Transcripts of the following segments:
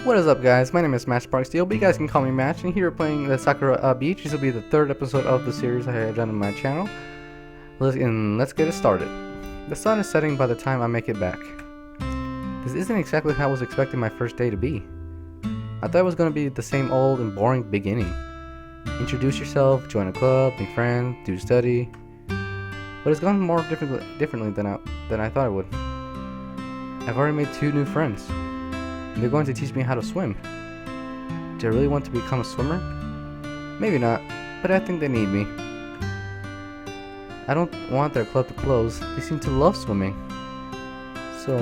What is up, guys? My name is Matchsparksteel, but you guys can call me Match, and here we're playing the Sakura Beach. This will be the third episode of the series I have done on my channel. Let's get it started. The sun is setting by the time I make it back. This isn't exactly how I was expecting my first day to be. I thought it was going to be the same old and boring beginning. Introduce yourself, join a club, make friends, do study. But it's gone more differently than I thought it would. I've already made 2 new friends. They're going to teach me how to swim. Do I really want to become a swimmer? Maybe not, but I think they need me. I don't want their club to close. They seem to love swimming. So,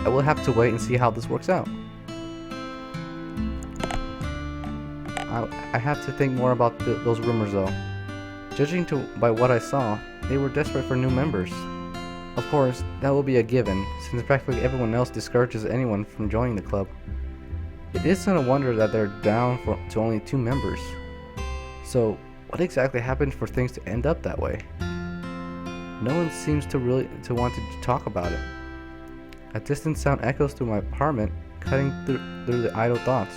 I will have to wait and see how this works out. I have to think more about those rumors though. Judging by what I saw, they were desperate for new members. Of course, that will be a given, since practically everyone else discourages anyone from joining the club. It isn't a wonder that they're down to only 2 members. So, what exactly happened for things to end up that way? No one seems to want to talk about it. A distant sound echoes through my apartment, cutting through the idle thoughts.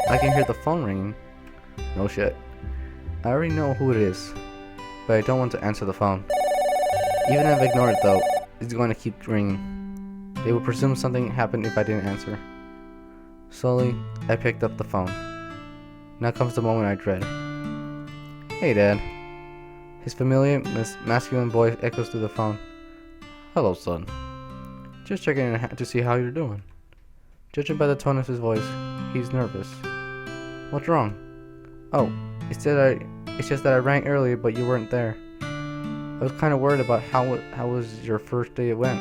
I can hear the phone ringing. No shit. I already know who it is, but I don't want to answer the phone. Even if I ignore it though, it's going to keep ringing. They would presume something happened if I didn't answer. Slowly, I picked up the phone. Now comes the moment I dread. Hey, Dad. His familiar, masculine voice echoes through the phone. Hello, son. Just checking in to see how you're doing. Judging by the tone of his voice, he's nervous. What's wrong? Oh, it's just that I rang earlier, but you weren't there. I was kind of worried about how was your first day went.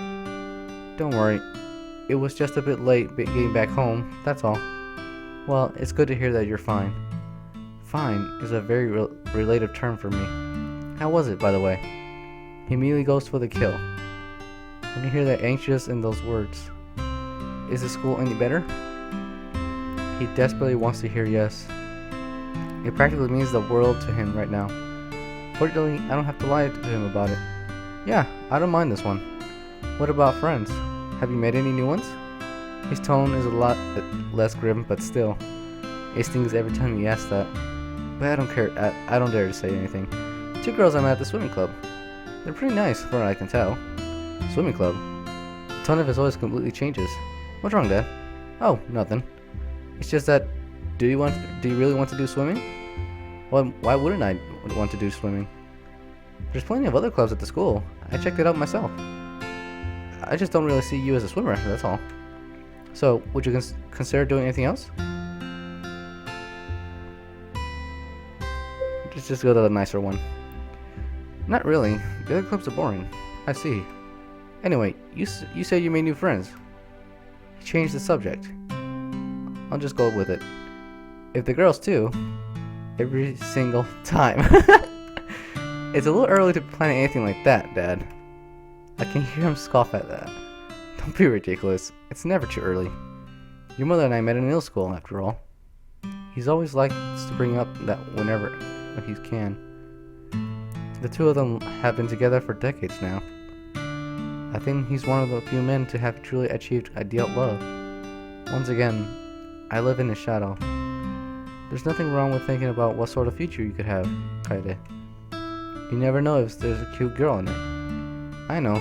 Don't worry, it was just a bit late getting back home, that's all. Well, it's good to hear that you're fine. Fine is a very relative term for me. How was it, by the way? He immediately goes for the kill. I can hear the anxious in those words. Is the school any better? He desperately wants to hear yes. It practically means the world to him right now. Fortunately, I don't have to lie to him about it. Yeah, I don't mind this one. What about friends? Have you made any new ones? His tone is a lot less grim, but still. It stings every time he asks that. But I don't care. I don't dare to say anything. 2 girls I met at the swimming club. They're pretty nice, from what I can tell. Swimming club? The tone of his voice completely changes. What's wrong, Dad? Oh, nothing. It's just that, do you really want to do swimming? Well, why wouldn't I want to do swimming? There's plenty of other clubs at the school. I checked it out myself. I just don't really see you as a swimmer, that's all. So, would you consider doing anything else? Just go to the nicer one. Not really. The other clubs are boring. I see. Anyway, you say you made new friends. He changed the subject. I'll just go with it. If the girls too, every single time. It's a little early to plan anything like that, Dad. I can hear him scoff at that. Don't be ridiculous. It's never too early. Your mother and I met in middle school, after all. He's always likes to bring up that when he can. The 2 of them have been together for decades now. I think he's one of the few men to have truly achieved ideal love. Once again, I live in his shadow. There's nothing wrong with thinking about what sort of future you could have, Kaede. You never know if there's a cute girl in it. I know.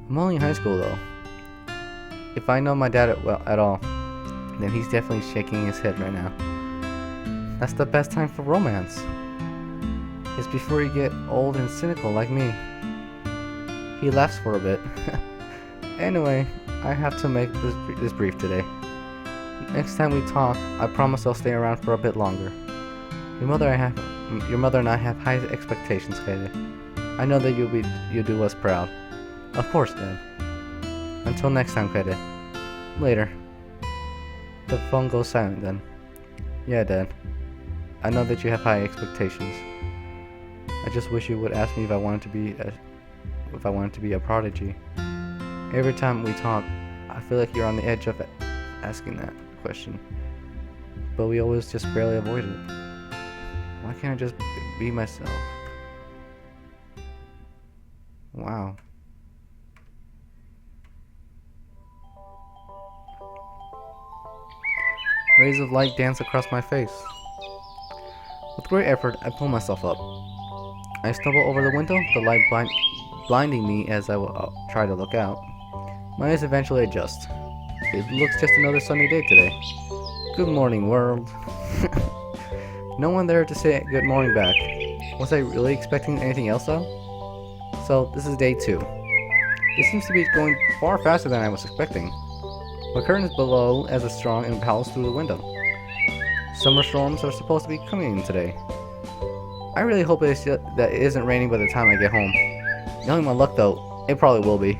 I'm only in high school though. If I know my dad at all, then he's definitely shaking his head right now. That's the best time for romance. It's before you get old and cynical like me. He laughs for a bit. Anyway, I have to make this brief today. Next time we talk, I promise I'll stay around for a bit longer. Your mother and I have high expectations, Kaede. I know that you'll do us proud. Of course, Dad. Until next time, Kaede. Later. The phone goes silent then. Yeah, Dad. I know that you have high expectations. I just wish you would ask me if I wanted to be a prodigy. Every time we talk, I feel like you're on the edge of asking that question. But we always just barely avoid it. Why can't I just be myself? Wow. Rays of light dance across my face. With great effort, I pull myself up. I stumble over the window, the light blinding me as I try to look out. My eyes eventually adjust. It looks just another sunny day today. Good morning, world. No one there to say good morning back. Was I really expecting anything else though? So, this is day 2. It seems to be going far faster than I was expecting. The curtain is below as a strong and howls through the window. Summer storms are supposed to be coming in today. I really hope that it isn't raining by the time I get home. Knowing my luck though, it probably will be.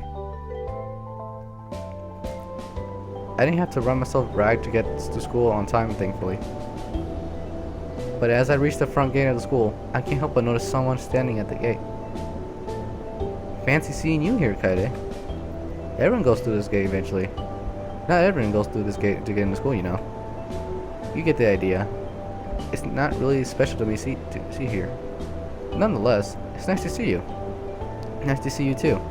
I didn't have to run myself rag to get to school on time, thankfully. But as I reach the front gate of the school, I can't help but notice someone standing at the gate. Fancy seeing you here, Kaede. Everyone goes through this gate eventually. Not everyone goes through this gate to get into school, you know. You get the idea. It's not really special to me to see here. Nonetheless, it's nice to see you. Nice to see you too.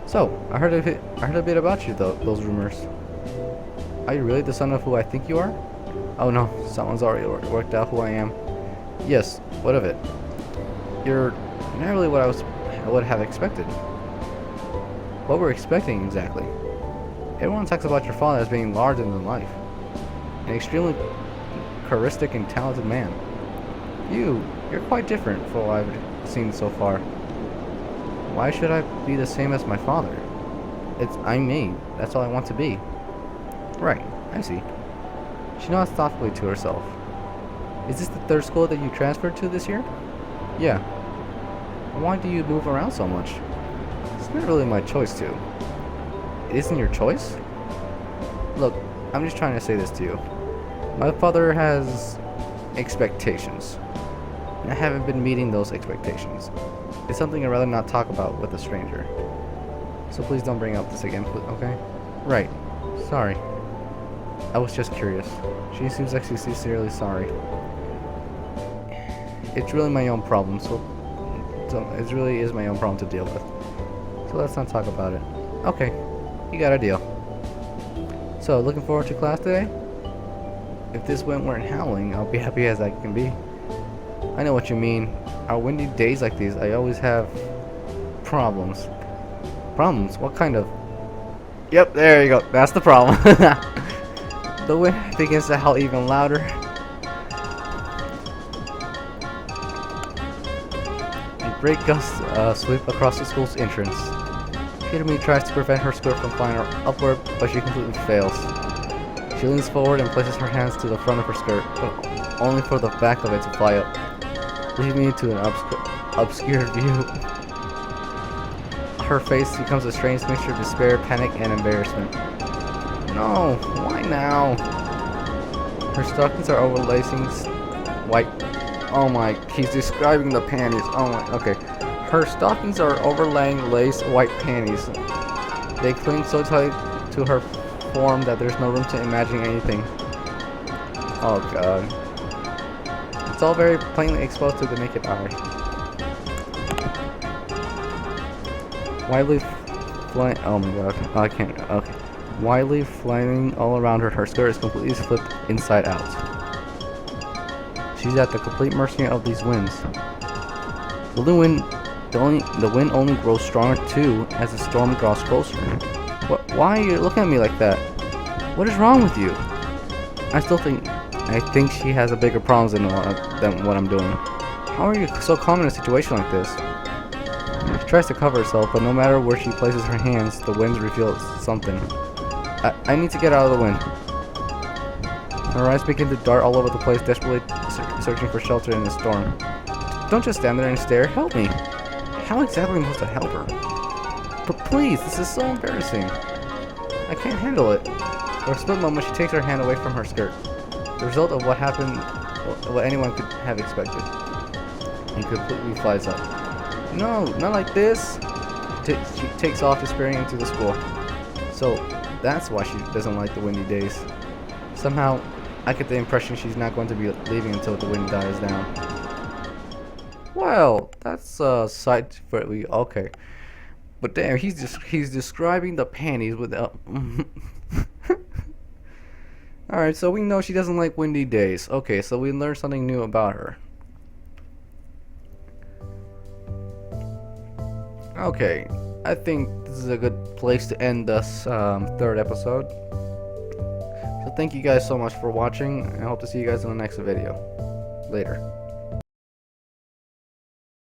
So, I heard a bit about you though, those rumors. Are you really the son of who I think you are? Oh no, someone's already worked out who I am. Yes, what of it? You're not really what I would have expected. What we're expecting exactly? Everyone talks about your father as being larger than life. An extremely charismatic and talented man. You're quite different from what I've seen so far. Why should I be the same as my father? I'm me. That's all I want to be. Right, I see. She nods thoughtfully to herself. Is this the 3rd school that you transferred to this year? Yeah. Why do you move around so much? It's not really my choice to. It isn't your choice? Look, I'm just trying to say this to you. My father has expectations. And I haven't been meeting those expectations. It's something I'd rather not talk about with a stranger. So please don't bring up this again, okay? Right. Sorry. I was just curious. She seems like she's sincerely sorry. It's really my own problem, so it really is my own problem to deal with. So let's not talk about it. Okay, you got a deal. So, looking forward to class today? If this wind weren't howling, I'll be happy as I can be. I know what you mean. On windy days like these, I always have problems. Problems? What kind of? Yep, there you go. That's the problem. The wind begins to howl even louder. A great gust sweep across the school's entrance. Hitomi tries to prevent her skirt from flying upward, but she completely fails. She leans forward and places her hands to the front of her skirt, but only for the back of it to fly up, leaving me to an obscured view. Her face becomes a strange mixture of despair, panic, and embarrassment. No, why now? Her stockings are overlacing white. Oh my, he's describing the panties. Oh my, okay. Her stockings are overlaying lace white panties. They cling so tight to her form that there's no room to imagine anything. Oh god. It's all very plainly exposed to the naked eye. Widely flying. Oh my god. Oh, I can't. Okay. Widely flying all around her, her skirt is completely flipped inside out. She's at the complete mercy of these winds. The wind only grows stronger too as the storm draws closer. Why are you looking at me like that? What is wrong with you? I think she has a bigger problems than what I'm doing. How are you so calm in a situation like this? She tries to cover herself, but no matter where she places her hands, the winds reveal something. I need to get out of the wind. Her eyes begin to dart all over the place, desperately searching for shelter in the storm. Don't just stand there and stare. Help me. How exactly am I supposed to help her? But please, this is so embarrassing. I can't handle it. For a split moment, she takes her hand away from her skirt. The result of what happened, what anyone could have expected. And completely flies up. No, not like this. She takes off, despairing into the school. So, that's why she doesn't like the windy days. Somehow, I get the impression she's not going to be leaving until the wind dies down. Well, that's a sight for we okay. But damn, he's describing the panties with Alright, so we know she doesn't like windy days. Okay, so we learned something new about her. Okay, I think this is a good place to end this third episode. So thank you guys so much for watching, and I hope to see you guys in the next video. Later.